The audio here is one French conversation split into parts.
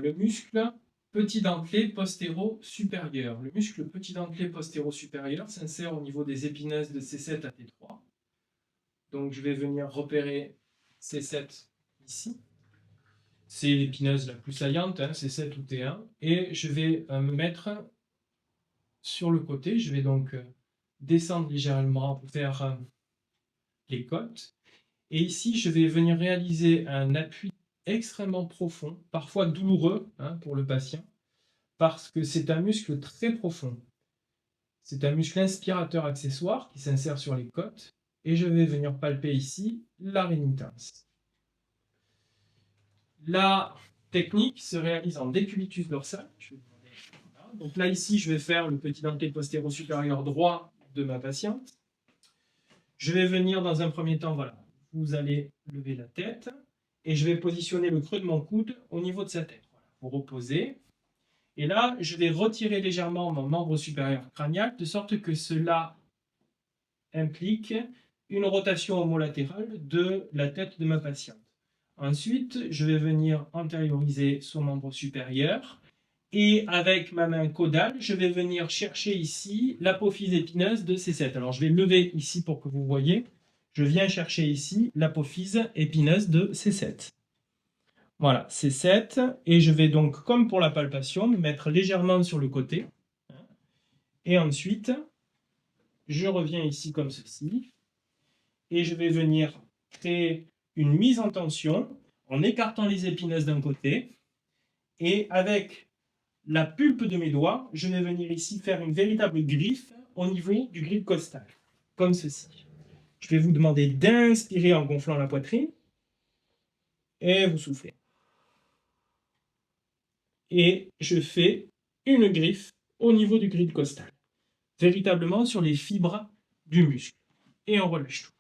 le muscle petit dentelé postéro-supérieur. Le muscle petit dentelé postéro-supérieur s'insère au niveau des épineuses de C7 à T3. Donc je vais venir repérer C7 ici. C'est l'épineuse la plus saillante, hein, C7 ou T1. Et je vais me mettre sur le côté. Je vais donc descendre légèrement vers les côtes. Et ici, je vais venir réaliser un appui extrêmement profond, parfois douloureux pour le patient, parce que c'est un muscle très profond. C'est un muscle inspirateur accessoire qui s'insère sur les côtes. Et je vais venir palper ici la rénitence. La technique se réalise en décubitus dorsal. Donc là, ici, je vais faire le petit dentelé postéro-supérieur droit de ma patiente. Je vais venir dans un premier temps, voilà, vous allez lever la tête et je vais positionner le creux de mon coude au niveau de sa tête. Voilà, vous reposez. Et là, je vais retirer légèrement mon membre supérieur crânial de sorte que cela implique une rotation homolatérale de la tête de ma patiente. Ensuite, je vais venir antérioriser son membre supérieur et avec ma main caudale, je vais venir chercher ici l'apophyse épineuse de C7. Alors, je vais lever ici pour que vous voyez. Je viens chercher ici l'apophyse épineuse de C7. Voilà, C7. Et je vais donc, comme pour la palpation, me mettre légèrement sur le côté. Et ensuite, je reviens ici comme ceci. Et je vais venir créer une mise en tension en écartant les épineuses d'un côté. Et avec la pulpe de mes doigts, je vais venir ici faire une véritable griffe au niveau du grid costal, comme ceci. Je vais vous demander d'inspirer en gonflant la poitrine et vous soufflez. Et je fais une griffe au niveau du grid costal, véritablement sur les fibres du muscle. Et on relâche tout.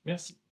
Merci.